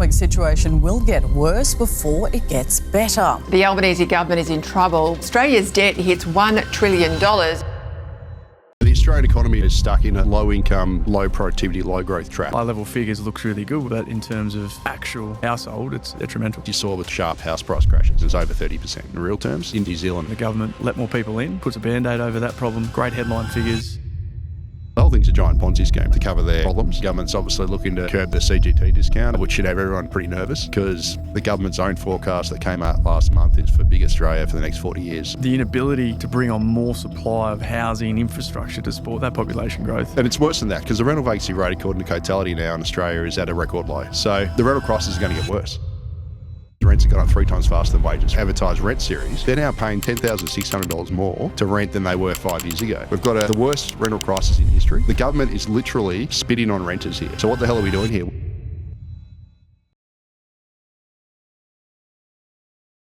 economic situation will get worse before it gets better. The Albanese government is in trouble. Australia's debt hits $1 trillion. The Australian economy is stuck in a low-income, low-productivity, low-growth trap. High-level figures looks really good, but in terms of actual household, it's detrimental. You saw with sharp house price crashes, it's over 30% in real terms in New Zealand. The government let more people in, puts a band-aid over that problem. Great headline figures. The whole thing's a giant Ponzi scheme to cover their problems. The government's obviously looking to curb the CGT discount, which should have everyone pretty nervous because the government's own forecast that came out last month is for big Australia for the next 40 years. The inability to bring on more supply of housing infrastructure to support that population growth. And it's worse than that because the rental vacancy rate, according to Cotality now in Australia, is at a record low. So the rental crisis is going to get worse. Rents have gone up 3 times faster than wages. Advertised rent series, they're now paying $10,600 more to rent than they were 5 years ago. We've got the worst rental crisis in history. The government is literally spitting on renters here. So what the hell are we doing here?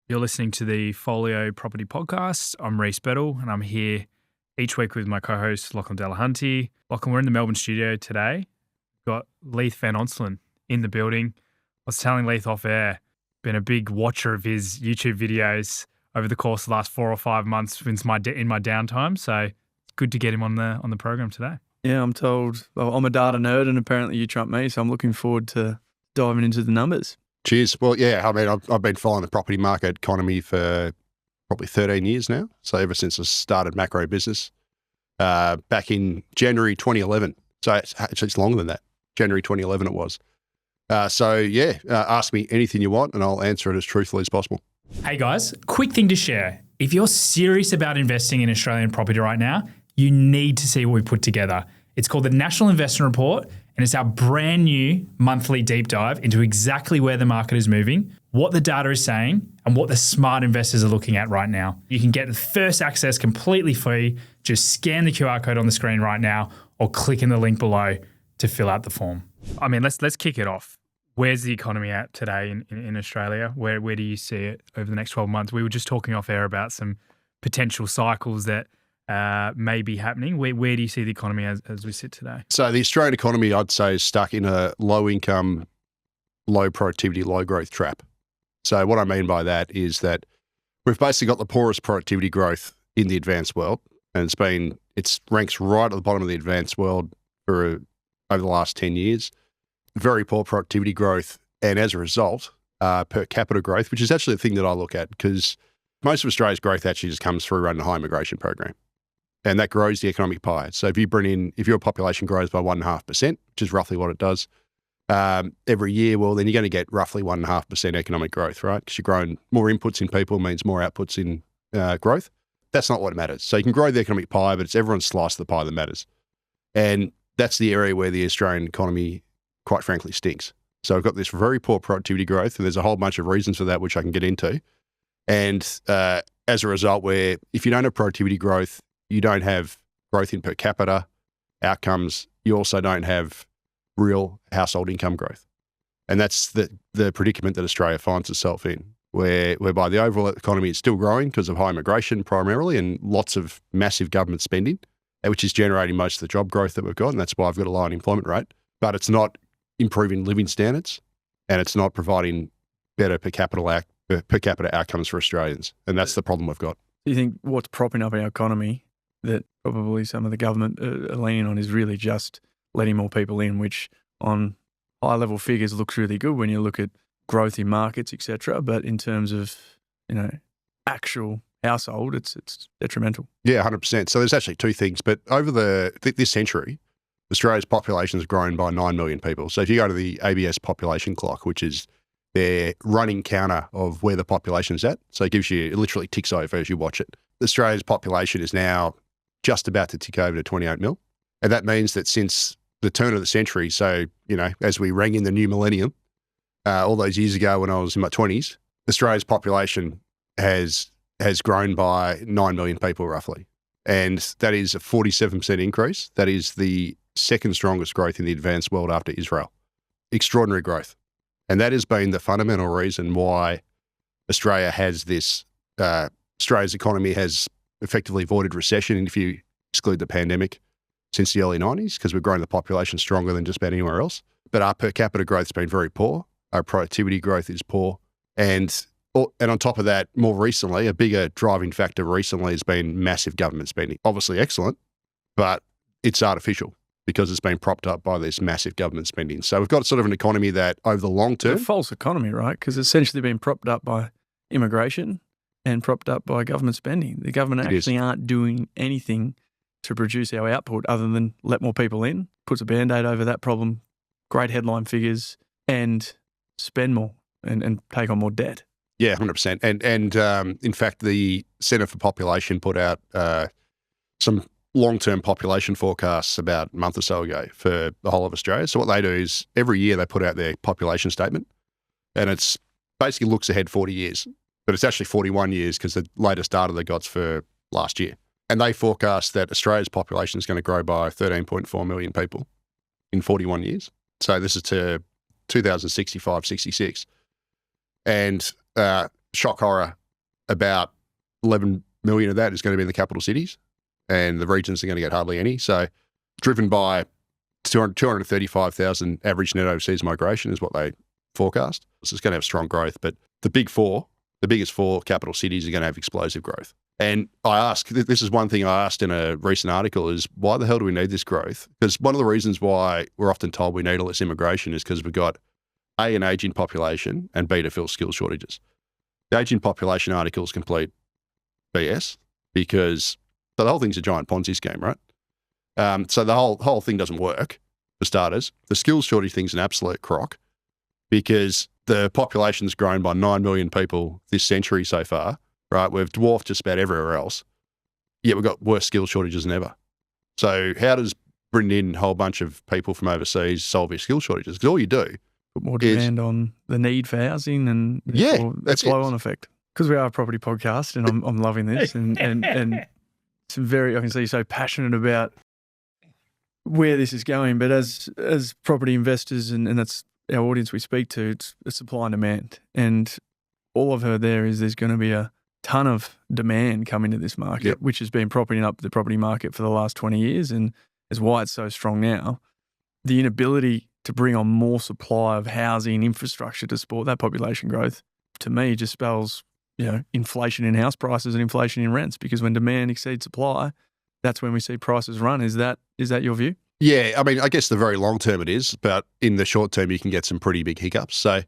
You're listening to the Folio Property Podcast. I'm Reece Bettle, and I'm here each week with my co-host, Lachlan Delahunty. Lachlan, we're in the Melbourne studio today. We've got Leith Van Onselen in the building. I was telling Leith off air, been a big watcher of his YouTube videos over the course of the last 4 or 5 months in my downtime. So it's good to get him on the program today. Yeah, I'm told I'm a data nerd and apparently you trump me, so I'm looking forward to diving into the numbers. Cheers. Well, yeah, I mean, I've been following the property market economy for probably 13 years now. So ever since I started macro business back in January 2011. So it's longer than that. January 2011 it was. Ask me anything you want and I'll answer it as truthfully as possible. Hey guys, quick thing to share. If you're serious about investing in Australian property right now, you need to see what we put together. It's called the National Investment Report, and it's our brand new monthly deep dive into exactly where the market is moving, what the data is saying, and what the smart investors are looking at right now. You can get the first access completely free. Just scan the QR code on the screen right now or click in the link below to fill out the form. I mean, let's kick it off. Where's the economy at today in Australia? Where do you see it over the next 12 months? We were just talking off air about some potential cycles that may be happening. Where do you see the economy as we sit today? So the Australian economy, I'd say, is stuck in a low-income, low-productivity, low-growth trap. So what I mean by that is that we've basically got the poorest productivity growth in the advanced world, and it ranks right at the bottom of the advanced world over the last 10 years. Very poor productivity growth, and as a result, per capita growth, which is actually the thing that I look at because most of Australia's growth actually just comes through running a high immigration program, and that grows the economic pie. So if your population grows by 1.5%, which is roughly what it does every year, well, then you're going to get roughly 1.5% economic growth, right? Because you're growing more inputs in people means more outputs in growth. That's not what matters. So you can grow the economic pie, but it's everyone's slice of the pie that matters, and that's the area where the Australian economy, quite frankly, stinks. So I've got this very poor productivity growth, and there's a whole bunch of reasons for that, which I can get into. And as a result, where if you don't have productivity growth, you don't have growth in per capita outcomes, you also don't have real household income growth. And that's the predicament that Australia finds itself in, whereby the overall economy is still growing because of high immigration primarily and lots of massive government spending, which is generating most of the job growth that we've got, and that's why I've got a low unemployment rate. But it's not improving living standards, and it's not providing better per capita outcomes for Australians, and that's the problem we've got. Do you think what's propping up our economy that probably some of the government are leaning on is really just letting more people in, which on high-level figures looks really good when you look at growth in markets, etc. But in terms of actual household, it's detrimental. Yeah, 100%. So there's actually two things, but over this century, Australia's population has grown by 9 million people. So if you go to the ABS population clock, which is their running counter of where the population is at, so it literally ticks over as you watch it. Australia's population is now just about to tick over to 28 mil. And that means that since the turn of the century, so, as we rang in the new millennium, all those years ago when I was in my 20s, Australia's population has grown by 9 million people roughly. And that is a 47% increase. That is the second strongest growth in the advanced world after Israel. Extraordinary growth. And that has been the fundamental reason why Australia has this, Australia's economy has effectively avoided recession, and if you exclude the pandemic, since the early 90s, because we've grown the population stronger than just about anywhere else. But our per capita growth has been very poor. our productivity growth is poor. And on top of that, more recently, a bigger driving factor recently has been massive government spending. Obviously excellent, but it's artificial because it's been propped up by this massive government spending. So we've got sort of an economy that over the long term... It's a false economy, right? Because it's essentially been propped up by immigration and propped up by government spending. The government actually aren't doing anything to produce our output other than let more people in, puts a Band-Aid over that problem, great headline figures, and spend more and take on more debt. Yeah, 100%. And in fact, the Centre for Population put out some long-term population forecasts about a month or so ago for the whole of Australia. So what they do is every year they put out their population statement, and it's basically looks ahead 40 years, but it's actually 41 years because the latest data they got's for last year. And they forecast that Australia's population is going to grow by 13.4 million people in 41 years. So this is to 2065, 66. And shock horror, about 11 million of that is going to be in the capital cities, and the regions are going to get hardly any. So driven by 235,000 average net overseas migration is what they forecast. So it's going to have strong growth. But the biggest four capital cities are going to have explosive growth. And I ask, this is one thing I asked in a recent article, is why the hell do we need this growth? Because one of the reasons why we're often told we need all this immigration is because we've got A, an ageing population, and B, to fill skill shortages. The ageing population article is complete BS because the whole thing's a giant Ponzi scheme, right? So the whole thing doesn't work, for starters. The skills shortage thing's an absolute crock because the population's grown by 9 million people this century so far, right? We've dwarfed just about everywhere else, yet we've got worse skill shortages than ever. So how does bringing in a whole bunch of people from overseas solve your skill shortages? Because all you do put more demand on the need for housing and that's flow-on effect. Because we are a property podcast, and I'm loving this, and it's I can see you're so passionate about where this is going. But as property investors, and that's our audience we speak to, it's supply and demand. And all I've heard there is there's going to be a ton of demand coming to this market, which has been propping up the property market for the last 20 years, and is why it's so strong now. The inability to bring on more supply of housing infrastructure to support that population growth, to me, just spells, inflation in house prices and inflation in rents, because when demand exceeds supply, that's when we see prices run. Is that your view? Yeah, I mean, I guess the very long term it is, but in the short term, you can get some pretty big hiccups. So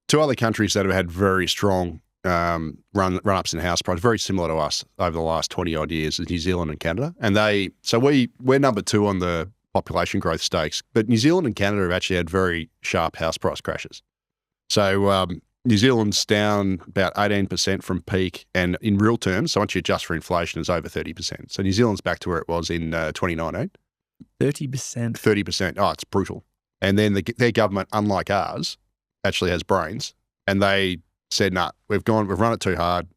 two other countries that have had very strong run-ups in house price, very similar to us over the last 20 odd years, is New Zealand and Canada. And we're number two on the population growth stakes, but New Zealand and Canada have actually had very sharp house price crashes. So New Zealand's down about 18% from peak, and in real terms, so once you adjust for inflation, it's over 30%. So New Zealand's back to where it was in 2019. 30%? 30%. Oh, it's brutal. And then their government, unlike ours, actually has brains, and they said, nah, we've run it too hard.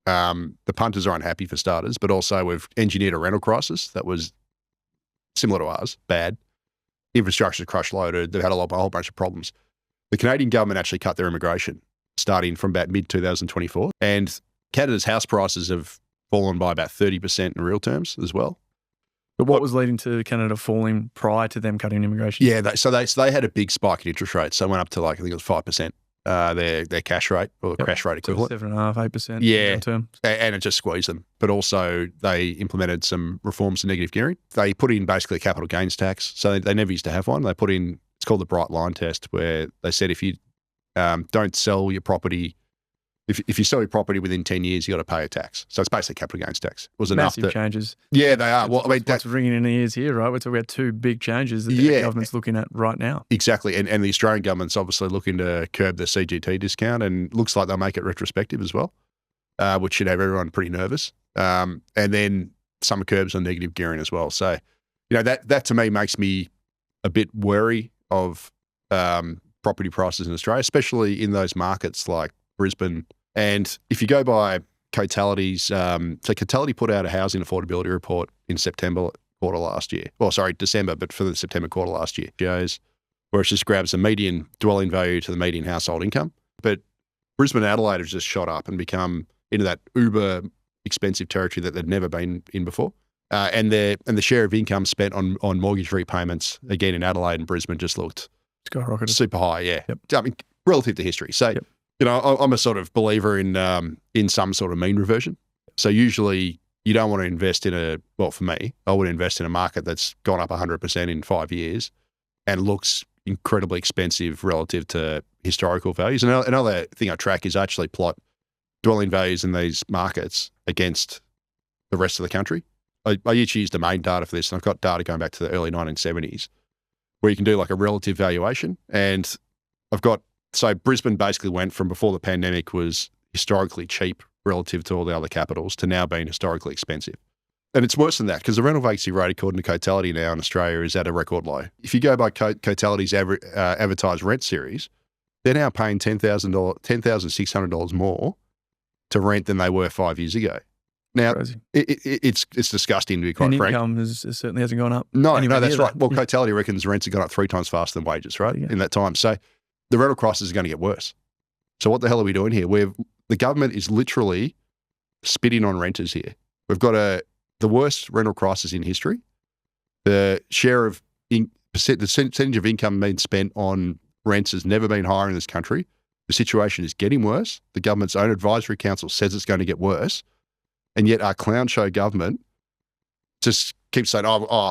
The punters are unhappy for starters, but also we've engineered a rental crisis that was similar to ours, bad. Infrastructure crush loaded. They've had a whole bunch of problems. The Canadian government actually cut their immigration starting from about mid-2024, and Canada's house prices have fallen by about 30% in real terms as well. But what was leading to Canada falling prior to them cutting immigration? Yeah, so they had a big spike in interest rates. So it went up to I think it was 5%, their cash rate or crash rate equivalent. So 7.5%, 8%. Yeah, term. And it just squeezed them. But also they implemented some reforms to negative gearing. They put in basically a capital gains tax. So they never used to have one. They put in, it's called the bright line test, where they said if you don't sell your property, if you sell your property within 10 years, you got to pay a tax. So it's basically capital gains tax. It was enough. Massive changes. Yeah, they are. Well, I mean, that's ringing in the ears here, right? We're talking about two big changes that the government's looking at right now. Exactly. And the Australian government's obviously looking to curb the CGT discount, and looks like they'll make it retrospective as well, which should have everyone pretty nervous. And then some curbs on negative gearing as well. So, that to me makes me a bit wary of property prices in Australia, especially in those markets like Brisbane. And if you go by Cotality's, so Cotality put out a housing affordability report in December, but for the September quarter last year, where it just grabs the median dwelling value to the median household income. But Brisbane and Adelaide have just shot up and become into that uber expensive territory that they'd never been in before. And the share of income spent on mortgage repayments, again in Adelaide and Brisbane, just looked skyrocketed, super high. Yeah. Yep. I mean, relative to history. So, you know, I'm a sort of believer in some sort of mean reversion. So usually you don't want to invest for me, I would invest in a market that's gone up 100% in 5 years and looks incredibly expensive relative to historical values. And another thing I track is actually plot dwelling values in these markets against the rest of the country. I usually use domain data for this, and I've got data going back to the early 1970s where you can do like a relative valuation. And so Brisbane basically went from before the pandemic was historically cheap relative to all the other capitals to now being historically expensive. And it's worse than that because the rental vacancy rate, according to Cotality now in Australia, is at a record low. If you go by Cotality's advertised rent series, they're now paying $10,600 more to rent than they were 5 years ago. Now, it's disgusting to be quite frank. Income certainly hasn't gone up. No, that's right. Well, Cotality reckons rents have gone up 3 times faster than wages, right, in that time. So the rental crisis is going to get worse. So what the hell are we doing here? The government is literally spitting on renters here. We've got the worst rental crisis in history. The share of the percentage of income being spent on rents has never been higher in this country. The situation is getting worse. The government's own advisory council says it's going to get worse. And yet our clown show government just keeps saying,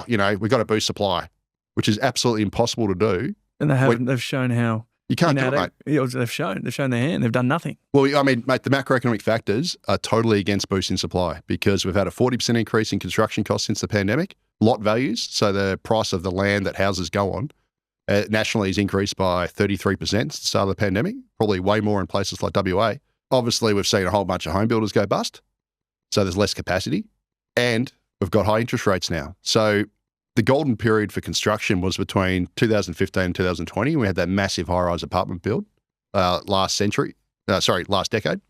you know, we've got to boost supply, which is absolutely impossible to do. And they haven't. They've shown how. You can't do it, mate. They've shown their hand. They've done nothing. Well, I mean, mate, the macroeconomic factors are totally against boosting supply because we've had a 40% increase in construction costs since the pandemic. Lot values, so the price of the land that houses go on, nationally has increased by 33% since the start of the pandemic, probably way more in places like WA. Obviously, we've seen a whole bunch of home builders go bust, so there's less capacity, and we've got high interest rates now. So the golden period for construction was between 2015 and 2020. We had that massive high-rise apartment build last decade.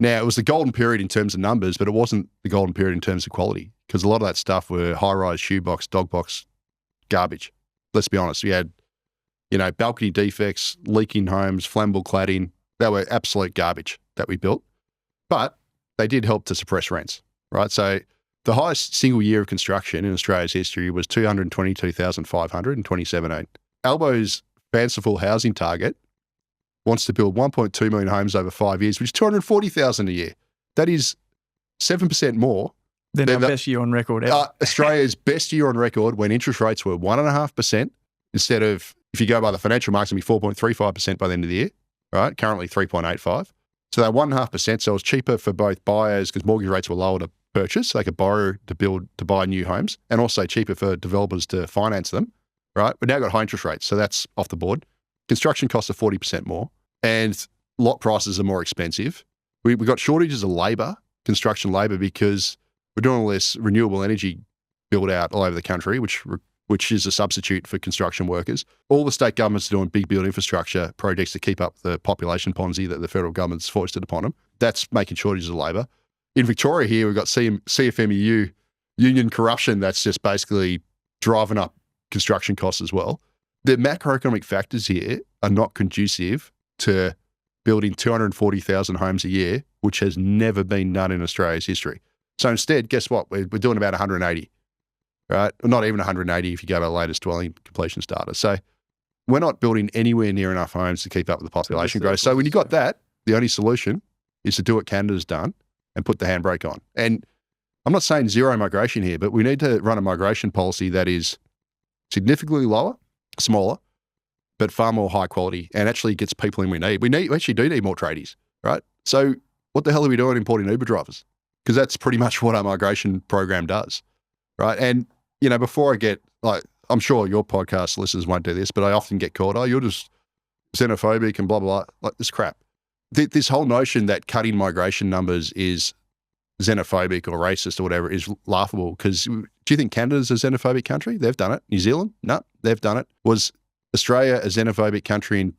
Now, it was the golden period in terms of numbers, but it wasn't the golden period in terms of quality because a lot of that stuff were high-rise, shoebox, dog box garbage. Let's be honest. We had, you know, balcony defects, leaking homes, flammable cladding. They were absolute garbage that we built, but they did help to suppress rents, right? So the highest single year of construction in Australia's history was 222,500 in 2017. Albo's fanciful housing target wants to build 1.2 million homes over 5 years, which is 240,000 a year. That is 7% more than our best year on record ever. Australia's best year on record when interest rates were 1.5% instead of, if you go by the financial markets, it'd be 4.35% by the end of the year, right? Currently 3.85. So they're 1.5%. So it was cheaper for both buyers because mortgage rates were lower to purchase. So they could borrow to buy new homes, and also cheaper for developers to finance them, right? We've now got high interest rates, so that's off the board. Construction costs are 40% more, and lot prices are more expensive. We've got shortages of labour, construction labour, because we're doing all this renewable energy build out all over the country, which is a substitute for construction workers. All the state governments are doing big build infrastructure projects to keep up the population Ponzi that the federal government's foisted upon them. That's making shortages of labour. In Victoria here, we've got CFMEU union corruption that's just basically driving up construction costs as well. The macroeconomic factors here are not conducive to building 240,000 homes a year, which has never been done in Australia's history. So instead, guess what? We're doing about 180, right? Not even 180 if you go by the latest dwelling completions data. So we're not building anywhere near enough homes to keep up with the population growth. So when you got that, the only solution is to do what Canada's done and put the handbrake on. And I'm not saying zero migration here, but we need to run a migration policy that is significantly smaller, but far more high quality and actually gets people in we need. We actually do need more tradies, right? So what the hell are we doing importing Uber drivers? Because that's pretty much what our migration program does, right? And, you know, before I get, like, I'm sure your podcast listeners won't do this, but I often get called, you're just xenophobic and blah, blah, blah. Like, this crap. This whole notion that cutting migration numbers is xenophobic or racist or whatever is laughable, because do you think Canada's a xenophobic country? They've done it. New Zealand? No, they've done it. Was Australia a xenophobic country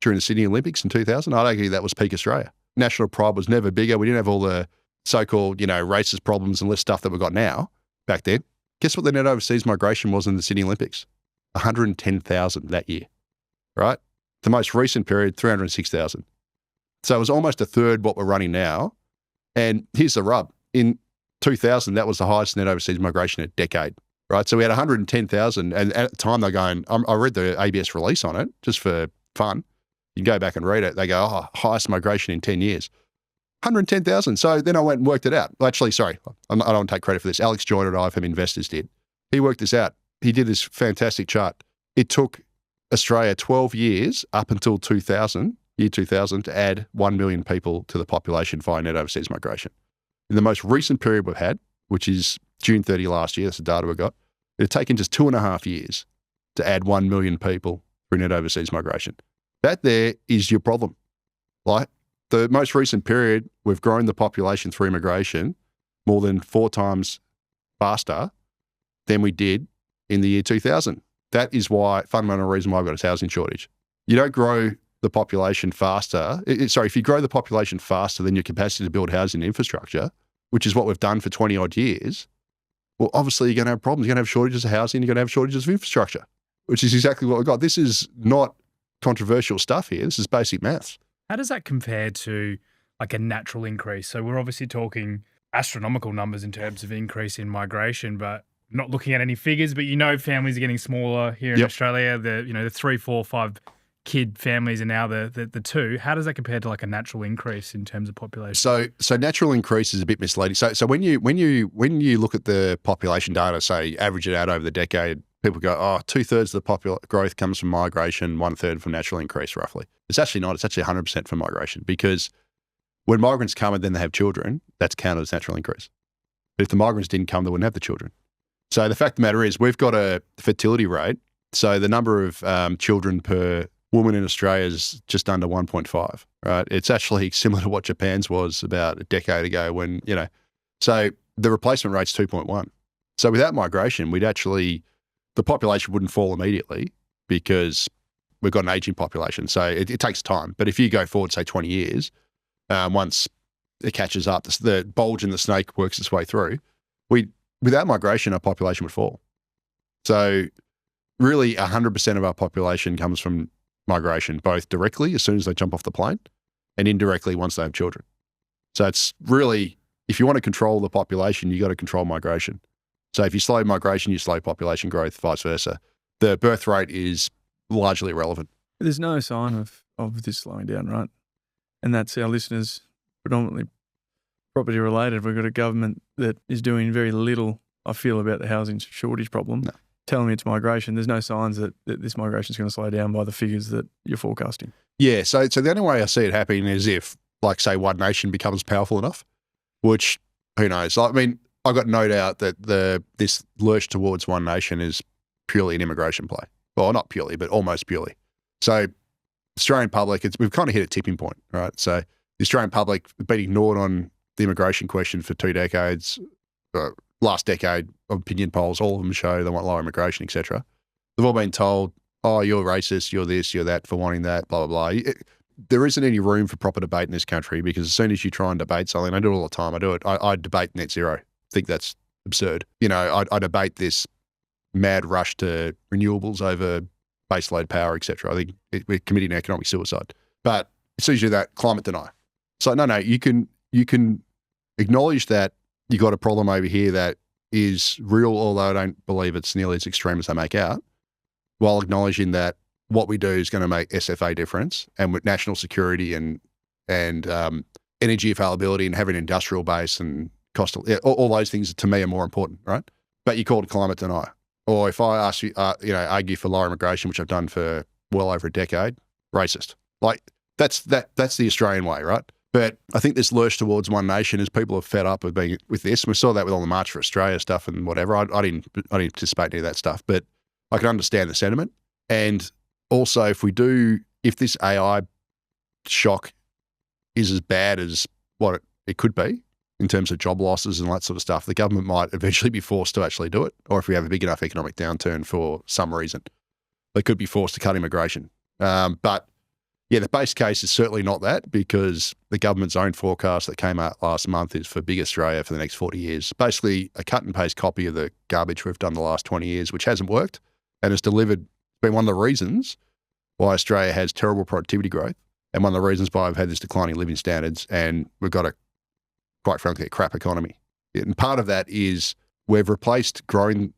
during the Sydney Olympics in 2000? I'd argue that was peak Australia. National pride was never bigger. We didn't have all the so-called, you know, racist problems and less stuff that we've got now back then. Guess what the net overseas migration was in the Sydney Olympics? 110,000 that year, right? The most recent period, 306,000. So it was almost a third what we're running now. And here's the rub. In 2000, that was the highest net overseas migration in a decade, right? So we had 110,000. And at the time, they're going, I read the ABS release on it just for fun. You go back and read it. They go, oh, highest migration in 10 years. 110,000. So then I went and worked it out. Actually, sorry, I don't want to take credit for this. Alex Joyner at IFM Investors did. He worked this out. He did this fantastic chart. It took Australia 12 years up until 2000, year 2000, to add 1 million people to the population via net overseas migration. In the most recent period we've had, which is June 30 last year, that's the data we got, it had taken just 2.5 years to add 1 million people through net overseas migration. That there is your problem. Like the most recent period, we've grown the population through immigration more than 4 times faster than we did in the year 2000. That is why, fundamental reason why we've got a housing shortage. You don't grow the population faster. If you grow the population faster than your capacity to build housing infrastructure, which is what we've done for 20 odd years, well, obviously you're going to have problems. You're going to have shortages of housing. You're going to have shortages of infrastructure, which is exactly what we've got. This is not controversial stuff here. This is basic maths. How does that compare to like a natural increase? So we're obviously talking astronomical numbers in terms of increase in migration, but not looking at any figures, but families are getting smaller here in Australia. The 3, 4, 5 kid families are now the 2. How does that compare to like a natural increase in terms of population? So natural increase is a bit misleading. So when you look at the population data, say average it out over the decade, people go, 2/3 of the popular growth comes from migration, 1/3 from natural increase, roughly. It's actually not. It's actually 100% from migration, because when migrants come and then they have children, that's counted as natural increase. But if the migrants didn't come, they wouldn't have the children. So the fact of the matter is we've got a fertility rate. So the number of children per woman in Australia is just under 1.5, right? It's actually similar to what Japan's was about a decade ago when, so the replacement rate's 2.1. So without migration, the population wouldn't fall immediately because we've got an aging population. So it takes time. But if you go forward, say 20 years, once it catches up, the bulge in the snake works its way through, without migration, our population would fall. So really 100% of our population comes from migration, both directly as soon as they jump off the plane and indirectly once they have children. So it's really, if you want to control the population, you got to control migration. So if you slow migration, you slow population growth, vice versa. The birth rate is largely irrelevant. There's no sign of this slowing down, right? And that's our listeners, predominantly property related. We've got a government that is doing very little, I feel, about the housing shortage problem. No. Telling me it's migration. There's no signs that this migration is going to slow down by the figures that you're forecasting. Yeah, so the only way I see it happening is if, like, say, One Nation becomes powerful enough, which, who knows? I mean, I got no doubt that this lurch towards One Nation is purely an immigration play. Well, not purely, but almost purely. So Australian public, we've kind of hit a tipping point, right? So the Australian public have been ignored on the immigration question for 2 decades. Last decade, opinion polls, all of them show they want lower immigration, etc. They've all been told, oh, you're racist, you're this, you're that for wanting that, blah, blah, blah. There isn't any room for proper debate in this country, because as soon as you try and debate something, I do it all the time. I debate net zero. I think that's absurd. I debate this mad rush to renewables over baseload power, etc. I think we're committing economic suicide. But as soon as you do that, climate deny. So no, you can acknowledge that you got a problem over here that is real, although I don't believe it's nearly as extreme as they make out, while acknowledging that what we do is going to make SFA difference, and with national security and energy availability and having an industrial base and cost of, all those things to me are more important, right? But you call it climate denier. Or if I ask you, argue for lower immigration, which I've done for well over a decade, racist. Like that's the Australian way, right? But I think this lurch towards One Nation is people are fed up with this. And we saw that with all the March for Australia stuff and whatever. I didn't participate in any of that stuff, but I can understand the sentiment. And also, if this AI shock is as bad as what it could be in terms of job losses and that sort of stuff, the government might eventually be forced to actually do it. Or if we have a big enough economic downturn for some reason, they could be forced to cut immigration. But yeah, the base case is certainly not that, because the government's own forecast that came out last month is for big Australia for the next 40 years. Basically a cut and paste copy of the garbage we've done the last 20 years, which hasn't worked and has been one of the reasons why Australia has terrible productivity growth, and one of the reasons why we've had this declining living standards, and we've got quite frankly, a crap economy. And part of that is we've replaced growing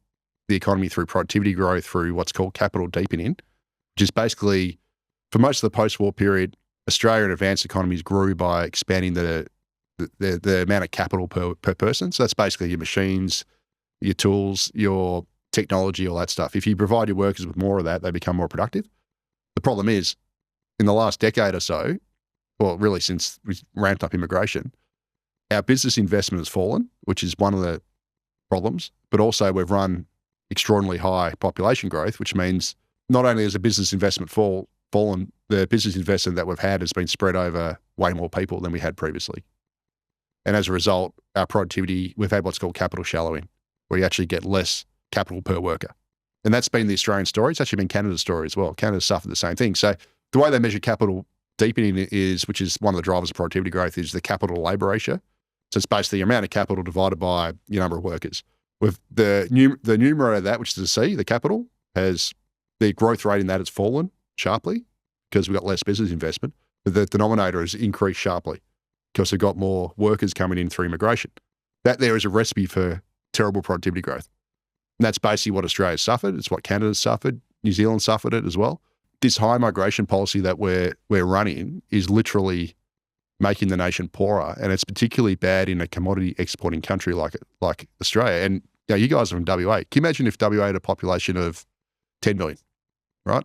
the economy through productivity growth through what's called capital deepening, which is basically for most of the post-war period, Australia and advanced economies grew by expanding the amount of capital per person. So that's basically your machines, your tools, your technology, all that stuff. If you provide your workers with more of that, they become more productive. The problem is, in the last decade or so, well, really since we ramped up immigration, our business investment has fallen, which is one of the problems, but also we've run extraordinarily high population growth, which means not only has the business investment fallen, the business investment that we've had has been spread over way more people than we had previously. And as a result, our productivity, we've had what's called capital shallowing, where you actually get less capital per worker. And that's been the Australian story. It's actually been Canada's story as well. Canada suffered the same thing. So the way they measure capital deepening is, which is one of the drivers of productivity growth, is the capital to labour ratio. So it's basically the amount of capital divided by your number of workers. With the numerator of that, which is the C, the capital, has the growth rate in that has fallen sharply because we've got less business investment. But the denominator has increased sharply because we've got more workers coming in through immigration. That there is a recipe for terrible productivity growth. And that's basically what Australia's suffered. It's what Canada's suffered. New Zealand suffered it as well. This high migration policy that we're running is literally making the nation poorer, and it's particularly bad in a commodity exporting country like Australia. And you guys are from WA. Can you imagine if WA had a population of 10 million, right?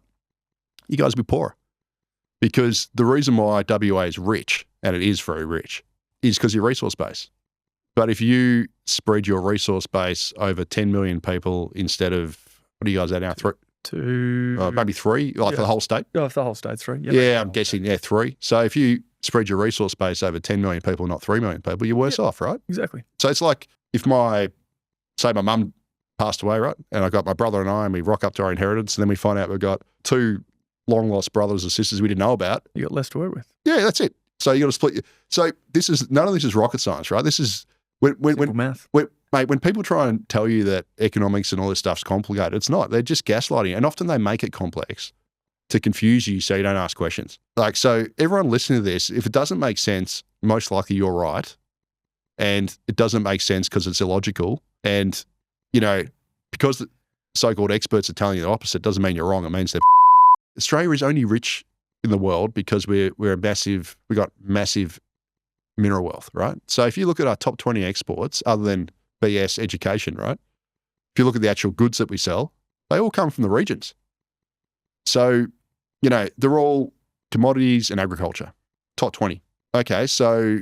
You guys would be poorer. Because the reason why WA is rich, and it is very rich, is because your resource base. But if you spread your resource base over 10 million people instead of, what are you guys at now? Maybe three, for the whole state? Oh, if the whole state's 3. Yeah, I'm guessing, 3. So if you spread your resource base over 10 million people, not 3 million people, you're worse off, right? Exactly. So it's like if my mum passed away, right? And I got my brother and I, and we rock up to our inheritance, and then we find out we've got 2 long-lost brothers or sisters we didn't know about. You got less to work with. Yeah, that's it. So you got to split. So none of this is rocket science, right? This is when math. When people try and tell you that economics and all this stuff's complicated, it's not. They're just gaslighting, and often they make it complex to confuse you so you don't ask questions. So everyone listening to this, if it doesn't make sense, most likely you're right, and it doesn't make sense because it's illogical, and because the so-called experts are telling you the opposite doesn't mean you're wrong. It means that Australia is only rich in the world because we got massive mineral wealth, right? So if you look at our top 20 exports, other than BS education, right? If you look at the actual goods that we sell, they all come from the regions. So, they're all commodities and agriculture, top 20. Okay, so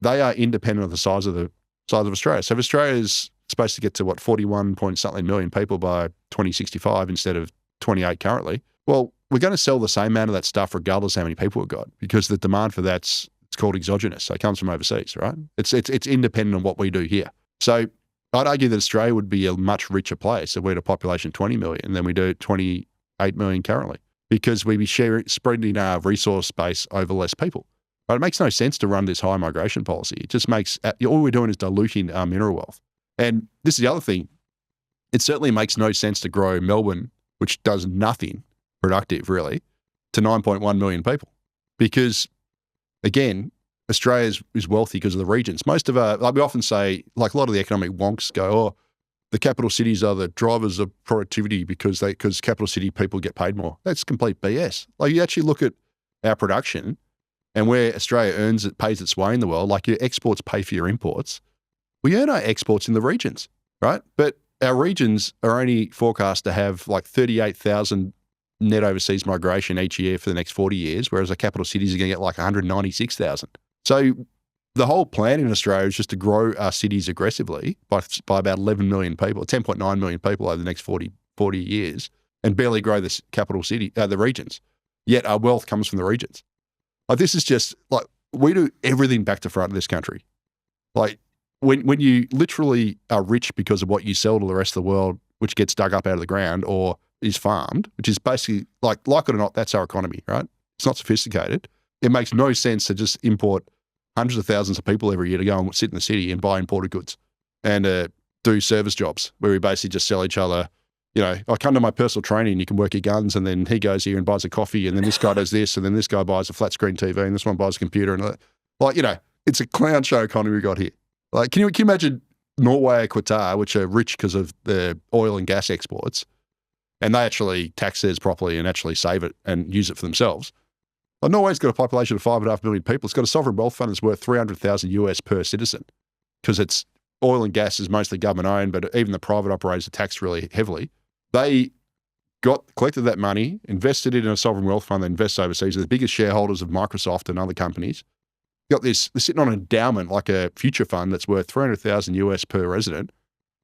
they are independent of the size of Australia. So if Australia is supposed to get to 41 point something million people by 2065 instead of 28 currently, well, we're going to sell the same amount of that stuff regardless of how many people we've got, because the demand for it's called exogenous. So it comes from overseas, right? It's independent of what we do here. So I'd argue that Australia would be a much richer place if we had a population 20 million than we do 28 million currently, because we'd be spreading our resource base over less people. But it makes no sense to run this high migration policy. It just makes, all we're doing is diluting our mineral wealth. And this is the other thing. It certainly makes no sense to grow Melbourne, which does nothing productive really, to 9.1 million people. Because again, Australia is wealthy because of the regions. Most of we often say, a lot of the economic wonks go, the capital cities are the drivers of productivity because capital city people get paid more. That's complete BS. You actually look at our production and where Australia pays its way in the world, your exports pay for your imports. We earn our exports in the regions, right? But our regions are only forecast to have 38,000 net overseas migration each year for the next 40 years, whereas our capital cities are going to get 196,000. So the whole plan in Australia is just to grow our cities aggressively by about 11 million people, 10.9 million people over the next 40 years, and barely grow this capital city, the regions. Yet our wealth comes from the regions. This is just we do everything back to front in this country. When you literally are rich because of what you sell to the rest of the world, which gets dug up out of the ground or is farmed, which is basically like it or not, that's our economy, right? It's not sophisticated. It makes no sense to just import hundreds of thousands of people every year to go and sit in the city and buy imported goods and do service jobs where we basically just sell each other. I come to my personal training, you can work your guns, and then he goes here and buys a coffee, and then this guy does this, and then this guy buys a flat screen TV, and this one buys a computer, and it's a clown show economy we got here. Can you imagine Norway or Qatar, which are rich because of the oil and gas exports, and they actually tax theirs properly and actually save it and use it for themselves. Well, Norway's got a population of 5.5 million people. It's got a sovereign wealth fund that's worth 300,000 US per citizen because it's oil and gas is mostly government owned, but even the private operators are taxed really heavily. They collected that money, invested it in a sovereign wealth fund that invests overseas. They're the biggest shareholders of Microsoft and other companies. Got this, they're sitting on an endowment like a future fund that's worth 300,000 US per resident.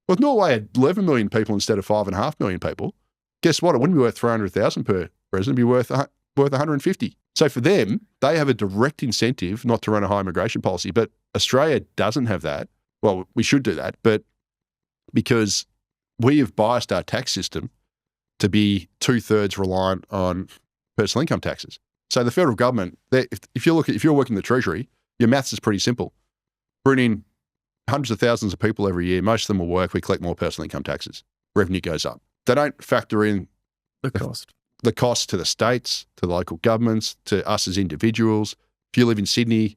Well, if Norway had 11 million people instead of 5.5 million people, guess what? It wouldn't be worth 300,000 per resident, it'd be worth 150. So for them, they have a direct incentive not to run a high immigration policy. But Australia doesn't have that. Well, we should do that, but because we have biased our tax system to be 2/3 reliant on personal income taxes. So the federal government, if you're working the Treasury, your maths is pretty simple. Bring in hundreds of thousands of people every year. Most of them will work. We collect more personal income taxes. Revenue goes up. They don't factor in The cost. the cost to the states, to the local governments, to us as individuals. If you live in Sydney,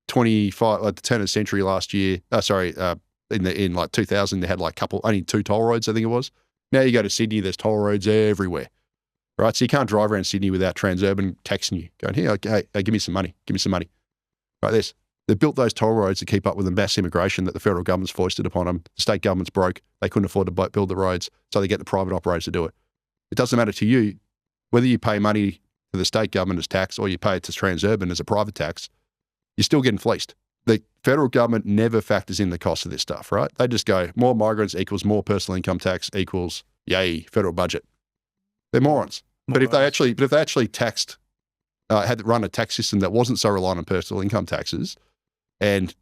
at the turn of the century last year, in like 2000, they had like only 2 toll roads, I think it was. Now you go to Sydney, there's toll roads everywhere, right? So you can't drive around Sydney without Transurban texting you, going, hey, give me some money, right? They built those toll roads to keep up with the mass immigration that the federal government's foisted upon them. The state government's broke. They couldn't afford to build the roads, so they get the private operators to do it. It doesn't matter to you whether you pay money to the state government as tax or you pay it to Transurban as a private tax, you're still getting fleeced. The federal government never factors in the cost of this stuff, right? They just go, more migrants equals more personal income tax equals, yay, federal budget. They're morons. But if they actually taxed, had run a tax system that wasn't so reliant on personal income taxes, and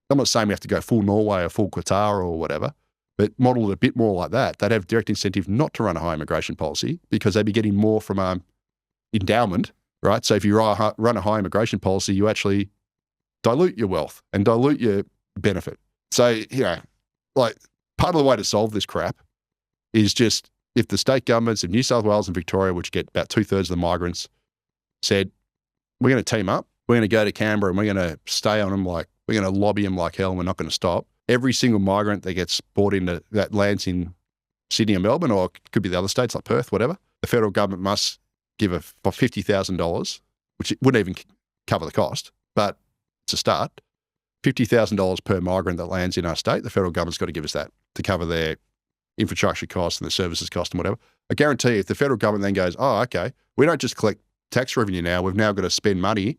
I'm not saying we have to go full Norway or full Qatar or whatever, but model it a bit more like that, they'd have direct incentive not to run a high immigration policy because they'd be getting more from endowment, right? So if you run a high immigration policy, you actually dilute your wealth and dilute your benefit. So, like part of the way to solve this crap is just if the state governments of New South Wales and Victoria, which get about 2/3 of the migrants, said, we're going to team up, we're going to go to Canberra and we're going to stay on them we're going to lobby them like hell and we're not going to stop. Every single migrant that gets brought into that lands in Sydney or Melbourne, or it could be the other states like Perth, whatever, the federal government must give $50,000, which it wouldn't even cover the cost, but it's a start. $50,000 per migrant that lands in our state, the federal government's got to give us that to cover their infrastructure costs and the services cost and whatever. I guarantee you, if the federal government then goes, oh, okay, we don't just collect tax revenue now, we've now got to spend money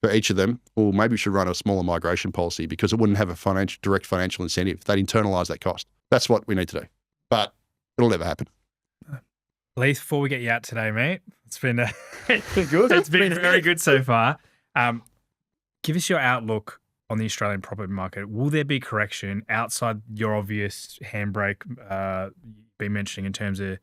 for each of them, or maybe we should run a smaller migration policy because it wouldn't have a direct financial incentive. They'd internalise that cost. That's what we need to do. But it'll never happen. Leith, before we get you out today, mate, it's been good. It's been very good so far. Give us your outlook on the Australian property market. Will there be correction outside your obvious handbrake you've been mentioning in terms of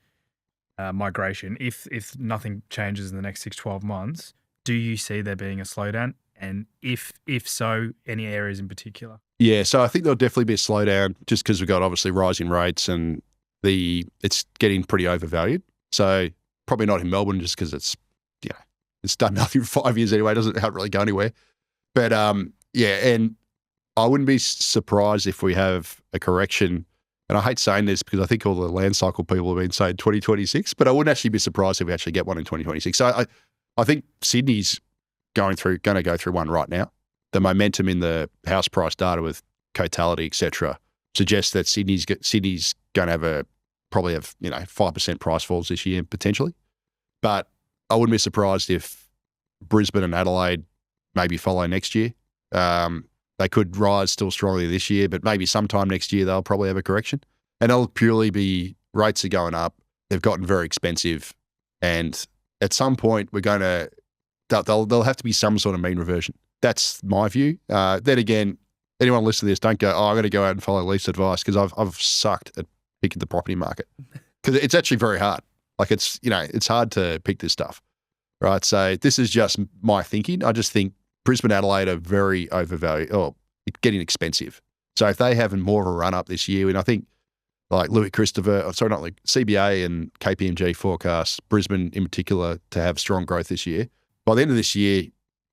migration? If nothing changes in the next 6-12 months, do you see there being a slowdown? And if so, any areas in particular? Yeah, so I think there'll definitely be a slowdown just because we've got obviously rising rates and it's getting pretty overvalued. So probably not in Melbourne just because it's done nothing for 5 years anyway. It doesn't really go anywhere. But and I wouldn't be surprised if we have a correction. And I hate saying this because I think all the land cycle people have been saying 2026, but I wouldn't actually be surprised if we actually get one in 2026. So I think Sydney's going to go through one right now. The momentum in the house price data with Cotality, et cetera, suggests that Sydney's going to probably have 5% price falls this year potentially. But I wouldn't be surprised if Brisbane and Adelaide maybe follow next year. They could rise still strongly this year, but maybe sometime next year they'll probably have a correction. And it'll purely be rates are going up. They've gotten very expensive. And at some point there'll have to be some sort of mean reversion. That's my view. Then again, anyone listening to this, don't go, I'm going to go out and follow Leith's advice because I've sucked at picking the property market because it's actually very hard. Like it's hard to pick this stuff, right? So this is just my thinking. I just think Brisbane, Adelaide are very overvalued or getting expensive. So if they have more of a run up this year, and I think like CBA and KPMG forecast Brisbane in particular to have strong growth this year. By the end of this year,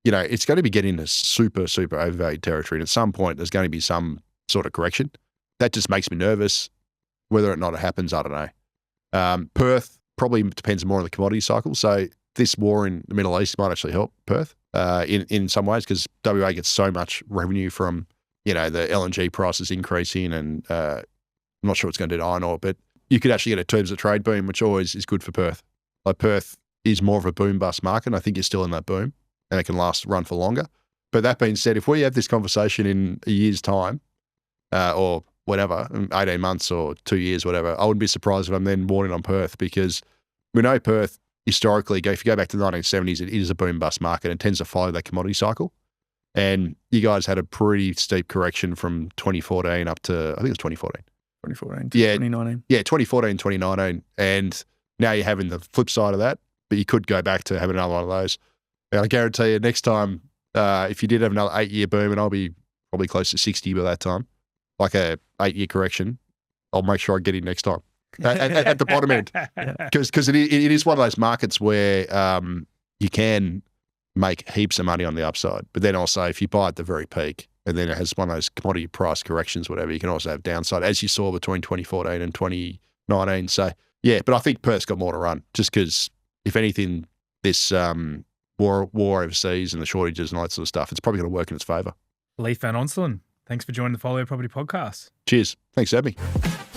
it's going to be getting into super, super overvalued territory. And at some point, there's going to be some sort of correction. That just makes me nervous. Whether or not it happens, I don't know. Perth, probably depends more on the commodity cycle. So this war in the Middle East might actually help Perth in some ways, because WA gets so much revenue from, the LNG prices increasing, and I'm not sure what's going to do to iron ore, but you could actually get a terms of trade boom, which always is good for Perth. Like, Perth is more of a boom bust market, and I think you're still in that boom, and it can run for longer. But that being said, if we have this conversation in a year's time, or whatever, 18 months or 2 years, whatever, I wouldn't be surprised if I'm then warning on Perth, because we know Perth historically, if you go back to the 1970s, it is a boom bust market and tends to follow that commodity cycle. And you guys had a pretty steep correction from 2014 up to, I think it was 2014. 2014 to 2019. Yeah, 2014, 2019. And now you're having the flip side of that, but you could go back to having another one of those. And I guarantee you next time, if you did have another 8-year boom, and I'll be probably close to 60 by that time, like a 8-year correction, I'll make sure I get in next time at the bottom end. Because it is one of those markets where you can make heaps of money on the upside. But then also, if you buy at the very peak and then it has one of those commodity price corrections, whatever, you can also have downside, as you saw between 2014 and 2019. So, yeah, but I think Perth's got more to run, just because, if anything, this war overseas and the shortages and all that sort of stuff, it's probably going to work in its favour. Leif Van Onselen, thanks for joining the Folio Property Podcast. Cheers. Thanks for having me.